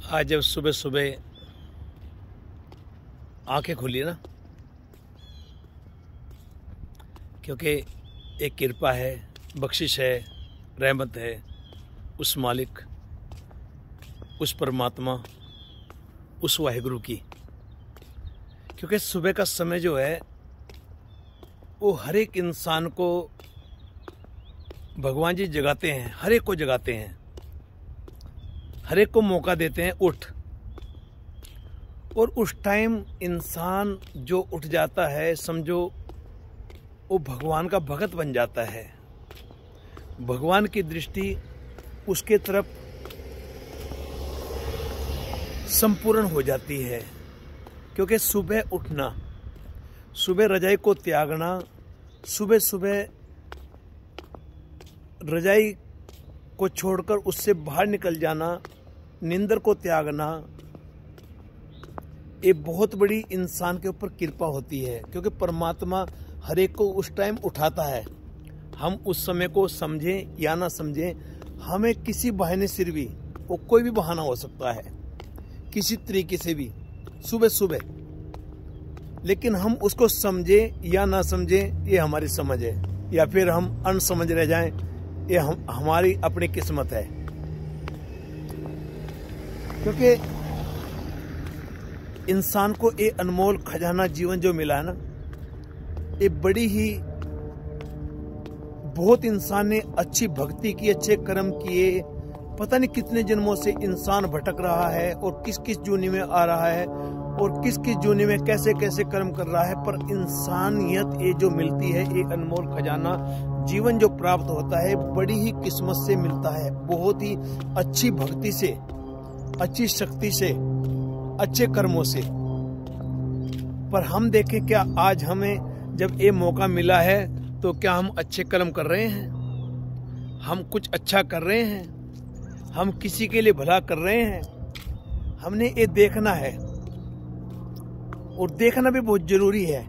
आज जब सुबह सुबह आंखें खुली ना, क्योंकि एक कृपा है, बख्शिश है, रहमत है उस मालिक, उस परमात्मा, उस वाहिगुरु की। क्योंकि सुबह का समय जो है वो हर एक इंसान को भगवान जी जगाते हैं, हर एक को जगाते हैं, हर एक को मौका देते हैं उठ। और उस टाइम इंसान जो उठ जाता है, समझो वो भगवान का भगत बन जाता है। भगवान की दृष्टि उसके तरफ संपूर्ण हो जाती है। क्योंकि सुबह उठना, सुबह रजाई को त्यागना, सुबह सुबह रजाई को छोड़कर उससे बाहर निकल जाना, नींदर को त्यागना, ये बहुत बड़ी इंसान के ऊपर कृपा होती है। क्योंकि परमात्मा हर एक को उस टाइम उठाता है। हम उस समय को समझें या ना समझें, हमें किसी बहाने से भी, वो कोई भी बहाना हो सकता है किसी तरीके से भी सुबह सुबह, लेकिन हम उसको समझें या ना समझें ये हमारी समझ है, या फिर हम अनसमझ रह जाएं ये हमारी अपनी किस्मत है। क्योंकि इंसान को ये अनमोल खजाना जीवन जो मिला है ना, ये बड़ी ही बहुत इंसान ने अच्छी भक्ति की, अच्छे कर्म किए, पता नहीं कितने जन्मों से इंसान भटक रहा है और किस किस जूनी में आ रहा है और किस किस जूनी में कैसे कैसे कर्म कर रहा है। पर इंसानियत ये जो मिलती है, ये अनमोल खजाना जीवन जो प्राप्त होता है, बड़ी ही किस्मत से मिलता है, बहुत ही अच्छी भक्ति से, अच्छी शक्ति से, अच्छे कर्मों से। पर हम देखें क्या आज हमें जब ये मौका मिला है तो क्या हम अच्छे कर्म कर रहे हैं? हम कुछ अच्छा कर रहे हैं? हम किसी के लिए भला कर रहे हैं? हमने ये देखना है, और देखना भी बहुत जरूरी है।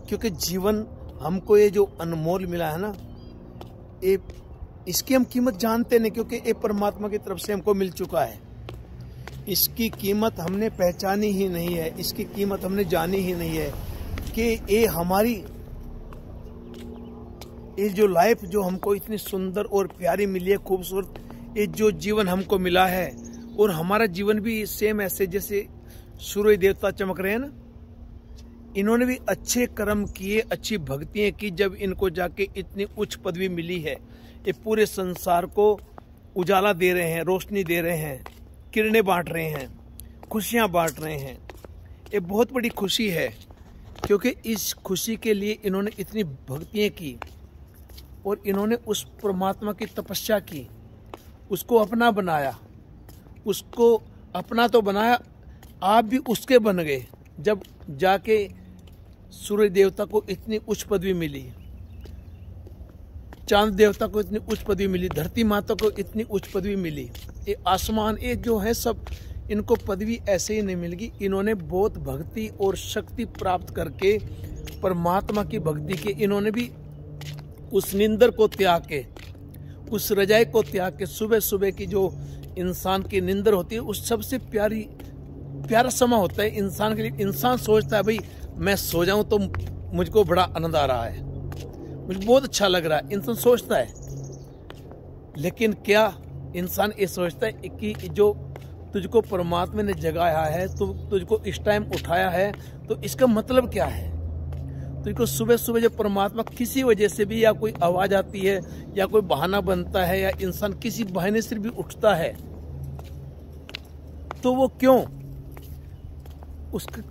क्योंकि जीवन हमको ये जो अनमोल मिला है ना, ये इसकी हम कीमत जानते नहीं, क्योंकि ये परमात्मा की तरफ से हमको मिल चुका है। इसकी कीमत हमने पहचानी ही नहीं है, इसकी कीमत हमने जानी ही नहीं है कि ये हमारी ये जो लाइफ जो हमको इतनी सुंदर और प्यारी मिली है, खूबसूरत, ये जो जीवन हमको मिला है, और हमारा जीवन भी सेम ऐसे जैसे सूर्य देवता चमक रहे हैं ना, इन्होंने भी अच्छे कर्म किए, अच्छी भक्तियां की, जब इनको जाके इतनी उच्च पदवी मिली है। ये पूरे संसार को उजाला दे रहे हैं, रोशनी दे रहे हैं, किरणें बांट रहे हैं, खुशियां बांट रहे हैं। ये बहुत बड़ी खुशी है। क्योंकि इस खुशी के लिए इन्होंने इतनी भक्तियां की और इन्होंने उस परमात्मा की तपस्या की, उसको अपना बनाया, उसको अपना तो बनाया, आप भी उसके बन गए। जब जाके सूर्य देवता को इतनी उच्च पदवी मिली, चांद देवता को इतनी उच्च पदवी मिली, धरती माता को इतनी उच्च पदवी मिली, ये आसमान, ये जो है सब, इनको पदवी ऐसे ही नहीं मिलेगी। इन्होंने बहुत भक्ति और शक्ति प्राप्त करके, परमात्मा की भक्ति के, इन्होंने भी उस नींदर को त्याग के, उस रजाई को त्याग के, सुबह सुबह की जो इंसान की नींदर होती है, उस सबसे प्यारा समय होता है इंसान के लिए। इंसान सोचता है भाई मैं सो जाऊं तो मुझको बड़ा आनंद आ रहा है, मुझे बहुत अच्छा लग रहा है, इंसान सोचता है। लेकिन क्या इंसान ये सोचता है कि जो तुझको परमात्मा ने जगाया है, तो तुझको इस टाइम उठाया है, तो इसका मतलब क्या है? तुझको सुबह सुबह जब परमात्मा किसी वजह से भी, या कोई आवाज आती है, या कोई बहाना बनता है, या इंसान किसी बहाने से भी उठता है, तो वो क्यों?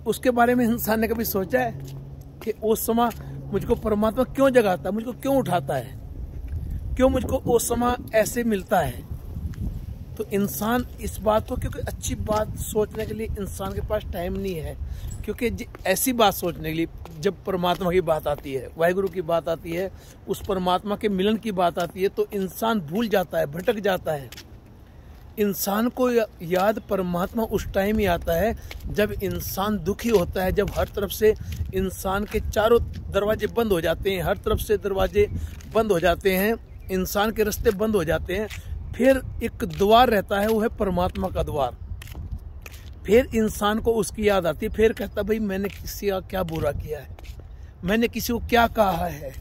उसके बारे में इंसान ने कभी सोचा है कि उस समय मुझको परमात्मा क्यों जगाता है, मुझको क्यों उठाता है, क्यों मुझको वो समय ऐसे मिलता है? तो इंसान इस बात को, क्योंकि अच्छी बात सोचने के लिए इंसान के पास टाइम नहीं है। क्योंकि ऐसी बात सोचने के लिए जब परमात्मा की बात आती है, वाहिगुरु की बात आती है, उस परमात्मा के मिलन की बात आती है, तो इंसान भूल जाता है, भटक जाता है। इंसान को याद परमात्मा उस टाइम ही आता है जब इंसान दुखी होता है, जब हर तरफ से इंसान के चारों दरवाजे बंद हो जाते हैं, हर तरफ से दरवाजे बंद हो जाते हैं, इंसान के रास्ते बंद हो जाते हैं। फिर एक द्वार रहता है, वो है परमात्मा का द्वार। फिर इंसान को उसकी याद आती है, फिर कहता भाई मैंने किसी का क्या बुरा किया है, मैंने किसी को क्या कहा है,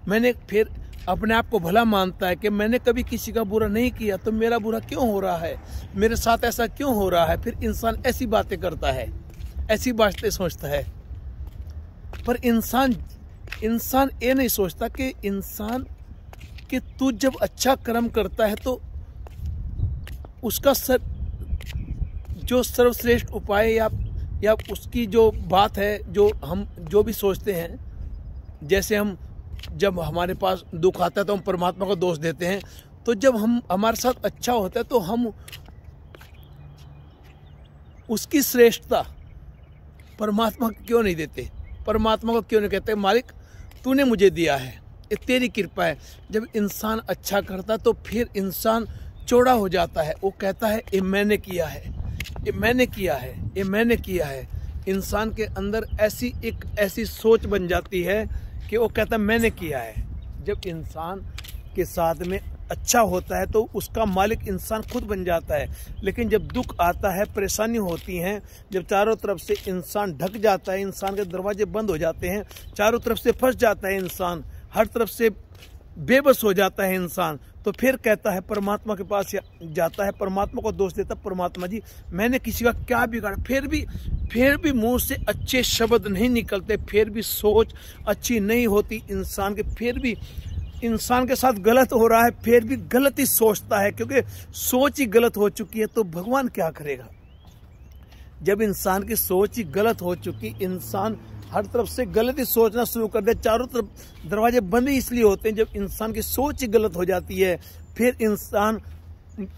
मैंने फिर अपने आप को भला मानता है कि मैंने कभी किसी का बुरा नहीं किया, तो मेरा बुरा क्यों हो रहा है, मेरे साथ ऐसा क्यों हो रहा है। फिर इंसान ऐसी बातें करता है, ऐसी बातें सोचता है। पर इंसान ये नहीं सोचता कि इंसान कि तू जब अच्छा कर्म करता है तो उसका जो सर्वश्रेष्ठ उपाय या उसकी जो बात है, जो हम जो भी सोचते हैं, जैसे हम जब हमारे पास दुख आता है तो हम परमात्मा को दोष देते हैं, तो जब हम हमारे साथ अच्छा होता है तो हम उसकी श्रेष्ठता परमात्मा को क्यों नहीं देते, परमात्मा को क्यों नहीं कहते मालिक तूने मुझे दिया है, ये तेरी कृपा है। जब इंसान अच्छा करता है तो फिर इंसान चौड़ा हो जाता है, वो कहता है ये मैंने किया है, ये मैंने किया है, ये मैंने किया है। इंसान के अंदर ऐसी सोच बन जाती है कि वो कहता है मैंने किया है। जब इंसान के साथ में अच्छा होता है तो उसका मालिक इंसान खुद बन जाता है। लेकिन जब दुख आता है, परेशानी होती हैं, जब चारों तरफ से इंसान ढक जाता है, इंसान के दरवाजे बंद हो जाते हैं, चारों तरफ से फंस जाता है इंसान, हर तरफ से बेबस हो जाता है इंसान, तो फिर कहता है परमात्मा के पास जाता है, परमात्मा को दोष देता, परमात्मा जी मैंने किसी का क्या बिगाड़ा। फिर भी मुंह से अच्छे शब्द नहीं निकलते, फिर भी सोच अच्छी नहीं होती इंसान के, फिर भी इंसान के साथ गलत हो रहा है, फिर भी गलत ही सोचता है, क्योंकि सोच ही गलत हो चुकी है। तो भगवान क्या करेगा जब इंसान की सोच ही गलत हो चुकी, इंसान हर तरफ से गलत ही सोचना शुरू कर दे, चारों तरफ दरवाजे बंद ही इसलिए होते हैं जब इंसान की सोच ही गलत हो जाती है। फिर इंसान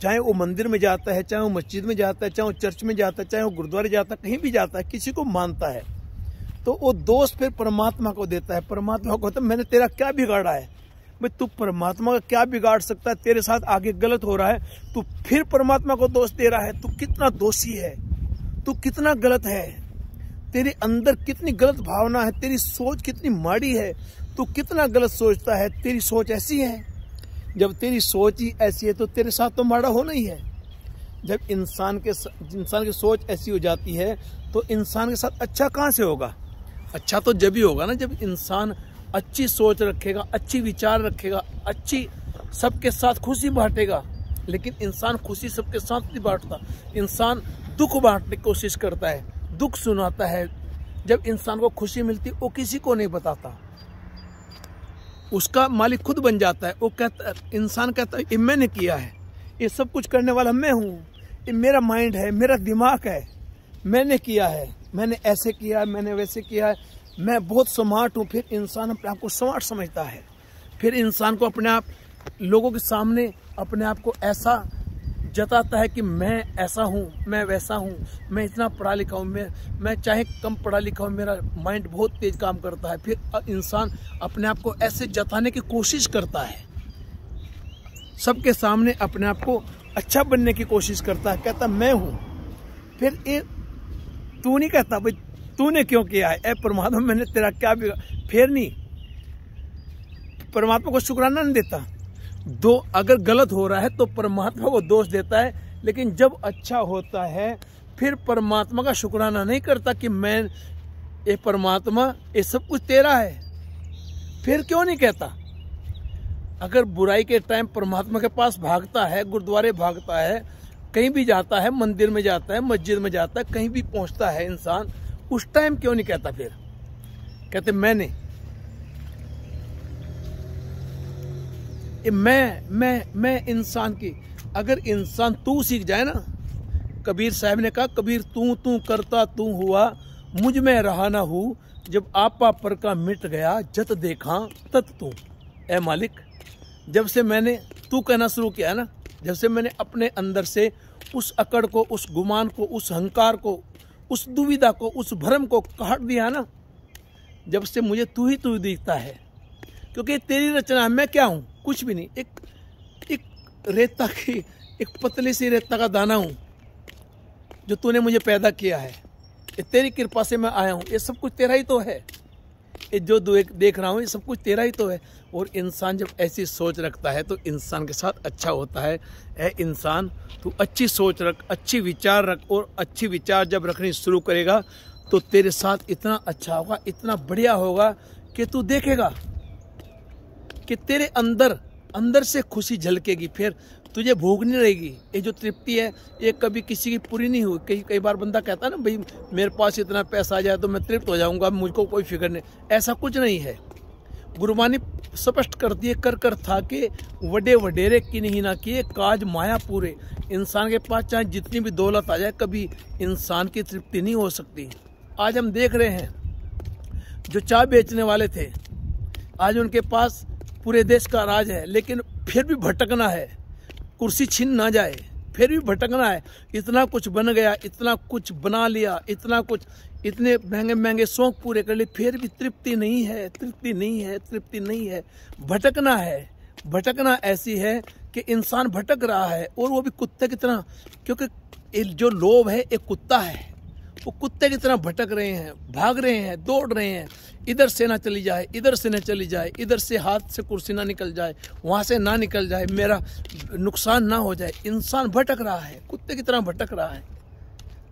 चाहे वो मंदिर में जाता है, चाहे वो मस्जिद में जाता है, चाहे वो चर्च में जाता है, चाहे वो गुरुद्वारे जाता है, कहीं भी जाता है, किसी को मानता है, तो वो दोष फिर परमात्मा को देता है। परमात्मा को कहता है मैंने तेरा क्या बिगाड़ा है। भाई तू परमात्मा का क्या बिगाड़ सकता है, तेरे साथ आगे गलत हो रहा है, तू फिर परमात्मा को दोष दे रहा है। तू कितना दोषी है, तू कितना गलत है, तेरे अंदर कितनी गलत भावना है, तेरी सोच कितनी माड़ी है, तू कितना गलत सोचता है, तेरी सोच ऐसी है। जब तेरी सोच ही ऐसी है तो तेरे साथ तो माड़ा होना ही है। जब इंसान की सोच ऐसी हो जाती है तो इंसान के साथ अच्छा कहाँ से होगा। अच्छा तो जब ही होगा ना जब इंसान अच्छी सोच रखेगा, अच्छी विचार रखेगा, अच्छी सबके साथ खुशी बांटेगा। लेकिन इंसान खुशी सबके साथ नहीं बांटता, इंसान दुख बांटने की कोशिश करता है, दुख सुनाता है। जब इंसान को खुशी मिलती वो किसी को नहीं बताता, उसका मालिक खुद बन जाता है। वो कहता, इंसान कहता है ये मैंने किया है, ये सब कुछ करने वाला मैं हूँ, ये मेरा माइंड है, मेरा दिमाग है, मैंने किया है, मैंने ऐसे किया है, मैंने वैसे किया है, मैं बहुत स्मार्ट हूँ। फिर इंसान अपने आप को स्मार्ट समझता है, फिर इंसान को अपने आप लोगों के सामने अपने आप को ऐसा जताता है कि मैं ऐसा हूँ, मैं वैसा हूँ, मैं इतना पढ़ा लिखा हूँ, मैं चाहे कम पढ़ा लिखा हूँ, मेरा माइंड बहुत तेज काम करता है। फिर इंसान अपने आप को ऐसे जताने की कोशिश करता है, सबके सामने अपने आप को अच्छा बनने की कोशिश करता है, कहता मैं हूँ। फिर ये तू नहीं कहता भाई तूने क्यों किया है, ए परमात्मा मैंने तेरा क्या बिगाड़ा। फिर नहीं, परमात्मा को शुक्राना नहीं देता। अगर गलत हो रहा है तो परमात्मा को दोष देता है, लेकिन जब अच्छा होता है फिर परमात्मा का शुक्राना नहीं करता कि मैं ये परमात्मा ये सब कुछ तेरा है। फिर क्यों नहीं कहता। अगर बुराई के टाइम परमात्मा के पास भागता है, गुरुद्वारे भागता है, कहीं भी जाता है, मंदिर में जाता है, मस्जिद में जाता है, कहीं भी पहुंचता है इंसान, उस टाइम क्यों नहीं कहता। फिर कहते मैंने मैं इंसान की, अगर इंसान तू सीख जाए ना, कबीर साहब ने कहा कबीर तू करता तू हुआ, मुझ में रहा ना हूँ, जब आपा पर का मिट गया जत देखा तत तू। ए मालिक, जब से मैंने तू कहना शुरू किया ना, जब से मैंने अपने अंदर से उस अकड़ को, उस गुमान को, उस अहंकार को, उस दुविधा को, उस भ्रम को काट दिया ना, जब से मुझे तू ही दिखता है। क्योंकि तेरी रचना है, मैं क्या हूँ, कुछ भी नहीं, एक रेता की, एक पतली सी रेता का दाना हूँ जो तूने मुझे पैदा किया है। ये तेरी कृपा से मैं आया हूँ, ये सब कुछ तेरा ही तो है। ये जो देख रहा हूँ ये सब कुछ तेरा ही तो है। और इंसान जब ऐसी सोच रखता है तो इंसान के साथ अच्छा होता है। ए इंसान, तू अच्छी सोच रख, अच्छी विचार रख, और अच्छी विचार जब रखनी शुरू करेगा तो तेरे साथ इतना अच्छा होगा, इतना बढ़िया होगा कि तू देखेगा कि तेरे अंदर से खुशी झलकेगी। फिर तुझे भूख नहीं रहेगी। ये जो तृप्ति है ये कभी किसी की पूरी नहीं हुई। कई बार बंदा कहता है ना, भाई मेरे पास इतना पैसा आ जाए तो मैं तृप्त हो जाऊंगा, मुझको कोई फिक्र नहीं। ऐसा कुछ नहीं है। गुरुवाणी स्पष्ट करती है, कर था कि वडे वडेरे की नहीं ना किए, काज माया पूरे। इंसान के पास चाहे जितनी भी दौलत आ जाए, कभी इंसान की तृप्ति नहीं हो सकती। आज हम देख रहे हैं जो चाय बेचने वाले थे, आज उनके पास पूरे देश का राज है, लेकिन फिर भी भटकना है, कुर्सी छीन ना जाए, फिर भी भटकना है। इतना कुछ बन गया, इतना कुछ बना लिया, इतना कुछ, इतने महंगे महंगे शौक पूरे कर लिए, फिर भी तृप्ति नहीं है, तृप्ति नहीं है, तृप्ति नहीं है। भटकना है। भटकना ऐसी है कि इंसान भटक रहा है, और वो भी कुत्ते की तरह, क्योंकि जो लोभ है एक कुत्ता है, वो कुत्ते की तरह भटक रहे हैं, भाग रहे हैं, दौड़ रहे हैं। इधर से ना चली जाए, इधर से ना चली जाए, इधर से हाथ से कुर्सी ना निकल जाए, वहां से ना निकल जाए, मेरा नुकसान ना हो जाए। इंसान भटक रहा है, कुत्ते की तरह भटक रहा है।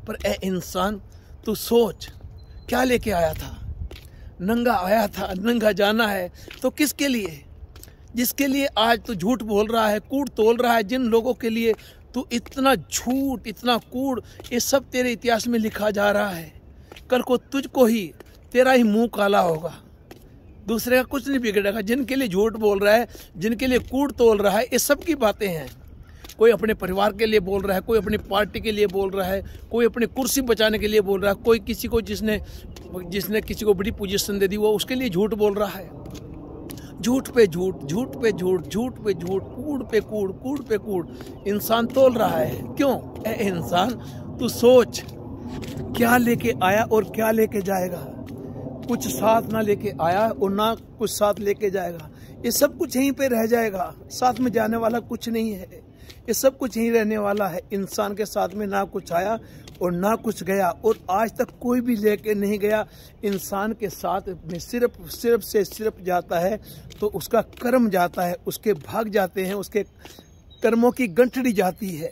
पर ए इंसान, तू सोच, क्या लेके आया था? नंगा आया था, नंगा जाना है तो किसके लिए? जिसके लिए आज तू झूठ बोल रहा है, कूड़ तोल रहा है, जिन लोगों के लिए तू इतना झूठ, इतना कूड़, ये सब तेरे इतिहास में लिखा जा रहा है। कल को तुझको ही, तेरा ही मुंह काला होगा, दूसरे का कुछ नहीं बिगड़ेगा। जिनके लिए झूठ बोल रहा है, जिनके लिए कूड़ तोल रहा है, ये सब की बातें हैं। कोई अपने परिवार के लिए बोल रहा है, कोई अपनी पार्टी के लिए बोल रहा है, कोई अपनी कुर्सी बचाने के लिए बोल रहा है, कोई किसी को जिसने किसी को बड़ी पोजीशन दे दी वो उसके लिए झूठ बोल रहा है। झूठ पे झूठ, झूठ पे झूठ, झूठ पे झूठ, कूड़ पे कूड़, कूड़ पे कूड़ इंसान तोल रहा है। क्यों? ए इंसान, तू सोच, क्या लेके आया और क्या लेके जाएगा? कुछ साथ ना लेके आया और ना कुछ साथ लेके जाएगा। ये सब कुछ यहीं पे रह जाएगा, साथ में जाने वाला कुछ नहीं है। ये सब कुछ यहीं रहने वाला है। इंसान के साथ में ना कुछ आया और ना कुछ गया, और आज तक कोई भी लेके नहीं गया। इंसान के साथ में सिर्फ जाता है तो उसका कर्म जाता है, उसके भाग जाते हैं, उसके कर्मों की गंठड़ी जाती है,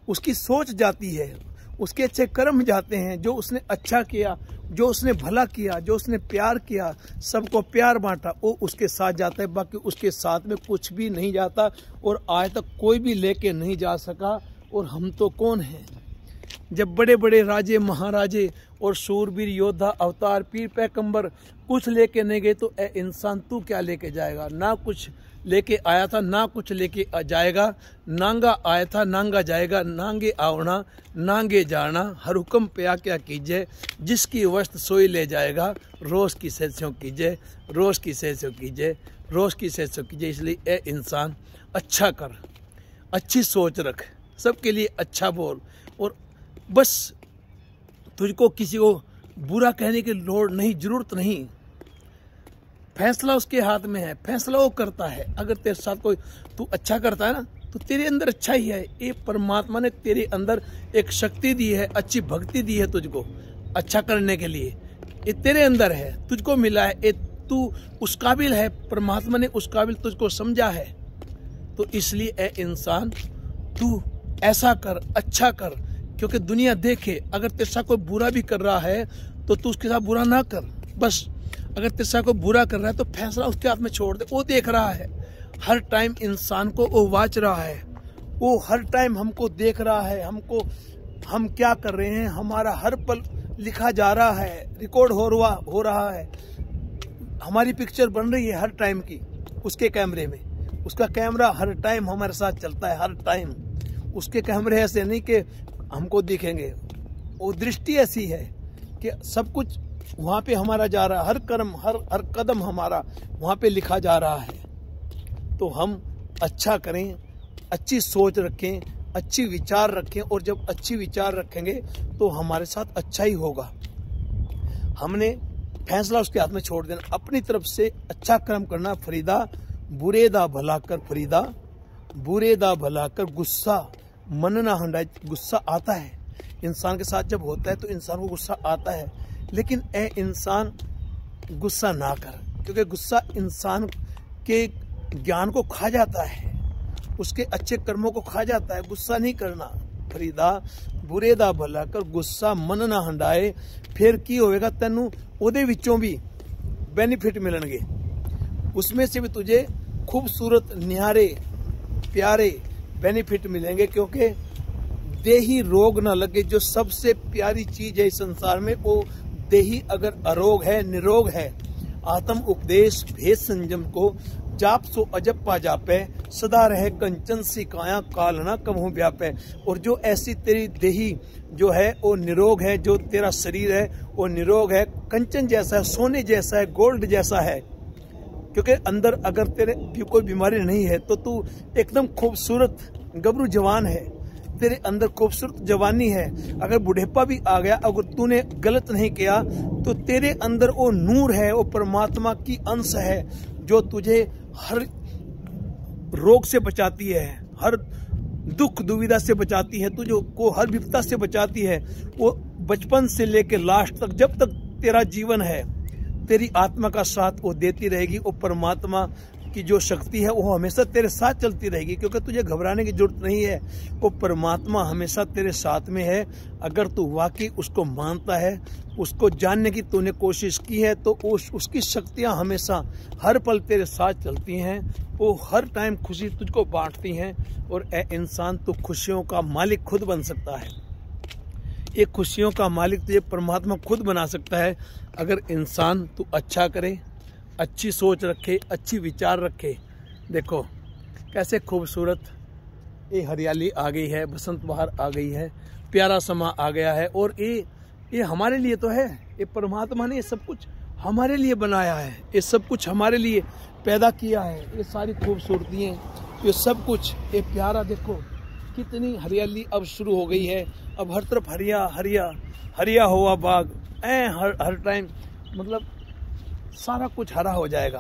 उसकी सोच जाती है, उसके अच्छे कर्म जाते हैं। जो उसने अच्छा किया, जो उसने भला किया, जो उसने प्यार किया, सबको प्यार बांटा, वो उसके साथ जाता है। बाकी उसके साथ में कुछ भी नहीं जाता, और आज तक कोई भी लेके नहीं जा सका। और हम तो कौन हैं? जब बड़े बड़े राजे, महाराजे और शूरवीर योद्धा, अवतार, पीर, पैगंबर कुछ लेके नहीं गए, तो ए इंसान, तू क्या लेके जाएगा? ना कुछ लेके आया था, ना कुछ लेके जाएगा। नांगा आया था, नांगा जाएगा। नांगे आवना, नांगे जाना, हर हुक्म पे क्या कीजिए। जिसकी वस्त सोई ले जाएगा। रोज की सैस्यों कीजिए, रोज की सैस्यों कीजिए, रोज की सैस्यों कीजिए। इसलिए ए इंसान, अच्छा कर, अच्छी सोच रख, सबके लिए अच्छा बोल, और बस तुझको किसी को बुरा कहने की लोड़ नहीं, जरूरत नहीं। फैसला उसके हाथ में है, फैसला वो करता है। अगर तेरे साथ कोई तू अच्छा करता है ना, तो तेरे अंदर अच्छा ही है। ये परमात्मा ने तेरे अंदर एक शक्ति दी है, अच्छी भक्ति दी है तुझको अच्छा करने के लिए। ये तेरे अंदर है, तुझको मिला है, ये तू उस काबिल है। परमात्मा ने उस काबिल तुझको समझा है। तो इसलिए ए इंसान, तू ऐसा कर, अच्छा कर, क्योंकि दुनिया देखे। अगर तेरे साथ कोई बुरा भी कर रहा है तो तू उसके साथ बुरा ना कर। बस अगर तेरे साथ कोई बुरा कर रहा है तो फैसला उसके हाथ में छोड़ दे। वो देख रहा है हर टाइम, इंसान को वो वाच रहा है, वो हर टाइम हमको देख रहा है, हमको हम क्या कर रहे हैं, हमारा हर पल लिखा जा रहा है, रिकॉर्ड हो रहा है। हमारी पिक्चर बन रही है हर टाइम की उसके कैमरे में। उसका कैमरा हर टाइम हमारे साथ चलता है, हर टाइम। उसके कैमरे ऐसे नहीं कि हमको दिखेंगे, वो दृष्टि ऐसी है कि सब कुछ वहाँ पे हमारा जा रहा है, हर कर्म, हर कदम हमारा वहाँ पे लिखा जा रहा है। तो हम अच्छा करें, अच्छी सोच रखें, अच्छी विचार रखें, और जब अच्छी विचार रखेंगे तो हमारे साथ अच्छा ही होगा। हमने फैसला उसके हाथ में छोड़ देना, अपनी तरफ से अच्छा कर्म करना। फरीदा बुरे दा भला कर, फरीदा बुरे दा भला कर। गुस्सा मन ना हंडाए। गुस्सा आता है इंसान के साथ, जब होता है तो इंसान को गुस्सा आता है। लेकिन ए इंसान, गुस्सा ना कर, क्योंकि गुस्सा इंसान के ज्ञान को खा जाता है, उसके अच्छे कर्मों को खा जाता है। गुस्सा नहीं करना। फरीदा बुरे दा भला कर, गुस्सा मन ना हंडाए, फिर की होएगा तेनू ओदे विचों भी बेनिफिट मिलणगे, उसमें से भी तुझे खूबसूरत न्यारे प्यारे बेनिफिट मिलेंगे। क्योंकि देही रोग ना लगे, जो सबसे प्यारी चीज है इस संसार में, वो देही अगर अरोग है, निरोग है। आत्म उपदेश भेद संयम को जाप सो अजब पा जापे, सदा रहे कंचन सी काया काल ना कमहु व्यापे। और जो ऐसी तेरी देही जो है वो निरोग है, जो तेरा शरीर है वो निरोग है, कंचन जैसा है, सोने जैसा है, गोल्ड जैसा है। क्योंकि अंदर अगर तेरे कोई बीमारी नहीं है तो तू एकदम खूबसूरत गबरू जवान है, तेरे अंदर खूबसूरत जवानी है। अगर बुढ़ेपा भी आ गया, अगर तूने गलत नहीं किया, तो तेरे अंदर वो नूर है, वो परमात्मा की अंश है, जो तुझे हर रोग से बचाती है, हर दुख दुविधा से बचाती है, तुझे को हर विपदा से बचाती है। वो बचपन से लेकर लास्ट तक, जब तक तेरा जीवन है, तेरी आत्मा का साथ वो देती रहेगी। वो परमात्मा की जो शक्ति है वो हमेशा तेरे साथ चलती रहेगी, क्योंकि तुझे घबराने की जरूरत नहीं है। वो परमात्मा हमेशा तेरे साथ में है। अगर तू वाकई उसको मानता है, उसको जानने की तूने कोशिश की है, तो उसकी शक्तियां हमेशा हर पल तेरे साथ चलती हैं। वो हर टाइम खुशी तुझको बांटती हैं। और ए इंसान, तू खुशियों का मालिक खुद बन सकता है। ये खुशियों का मालिक तुझे परमात्मा खुद बना सकता है, अगर इंसान तू अच्छा करे, अच्छी सोच रखे, अच्छी विचार रखे। देखो कैसे खूबसूरत ये हरियाली आ गई है, बसंत बहार आ गई है, प्यारा समा आ गया है। और ये हमारे लिए तो है, ये परमात्मा ने ये सब कुछ हमारे लिए बनाया है, ये सब कुछ हमारे लिए पैदा किया है। ये सारी खूबसूरतियाँ, ये सब कुछ, ये प्यारा, देखो कितनी हरियाली अब शुरू हो गई है। अब हर तरफ हरिया हरिया हरिया हुआ बाग, हर टाइम मतलब सारा कुछ हरा हो जाएगा,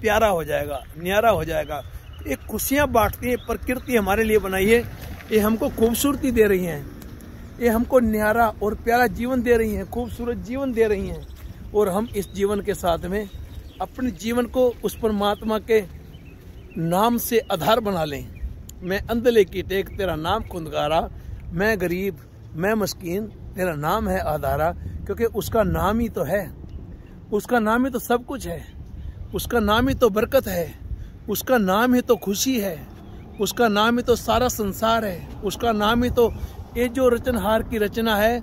प्यारा हो जाएगा, न्यारा हो जाएगा। ये खुशियाँ बांटती है, प्रकृति हमारे लिए बनाई है। ये हमको खूबसूरती दे रही हैं, ये हमको न्यारा और प्यारा जीवन दे रही हैं, खूबसूरत जीवन दे रही हैं। और हम इस जीवन के साथ में अपने जीवन को उस परमात्मा के नाम से आधार बना लें। मैं अंधले की टेक तेरा नाम खुंदगारा, मैं गरीब मैं मस्कीन तेरा नाम है आधारा। क्योंकि उसका नाम ही तो है, उसका नाम ही तो सब कुछ है, उसका नाम ही तो बरकत है, उसका नाम ही तो खुशी है, उसका नाम ही तो सारा संसार है, उसका नाम ही तो ये जो रचनहार की रचना है,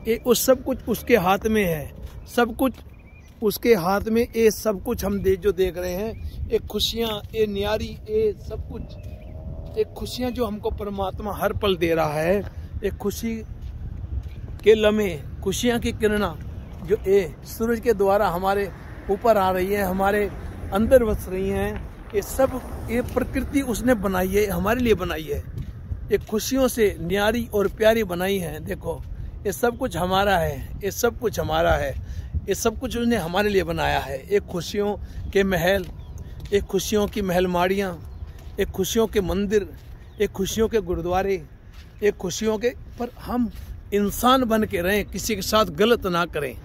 ये उस सब कुछ उसके हाथ में है, सब कुछ उसके हाथ में। ये सब कुछ हम जो देख रहे हैं, ये खुशियाँ, ये न्यारी, ये सब कुछ, ये खुशियाँ जो हमको परमात्मा हर पल दे रहा है। ये खुशी के लम्हे, खुशियाँ की किरणा जो ये सूरज के द्वारा हमारे ऊपर आ रही है, हमारे अंदर बस रही हैं, ये सब ये प्रकृति उसने बनाई है, हमारे लिए बनाई है। ये खुशियों से न्यारी और प्यारी बनाई है। देखो ये सब कुछ हमारा है, ये सब कुछ हमारा है, ये सब कुछ उसने हमारे लिए बनाया है। ये खुशियों के महल, ये खुशियों की महलमाड़ियाँ, ये खुशियों के मंदिर, ये खुशियों के गुरुद्वारे, ये खुशियों के, पर हम इंसान बन के रहें, किसी के साथ गलत ना करें।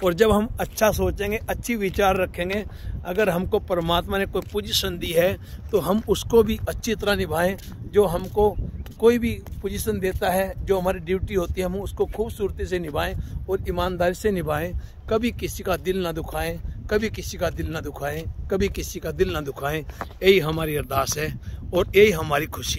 और जब हम अच्छा सोचेंगे, अच्छी विचार रखेंगे, अगर हमको परमात्मा ने कोई पोजीशन दी है तो हम उसको भी अच्छी तरह निभाएं। जो हमको कोई भी पोजीशन देता है, जो हमारी ड्यूटी होती है, हम उसको खूबसूरती से निभाएं और ईमानदारी से निभाएं। कभी किसी का दिल ना दुखाएं, कभी किसी का दिल ना दुखाएं, कभी किसी का दिल ना दुखाएं। यही हमारी अरदास है और यही हमारी खुशी है।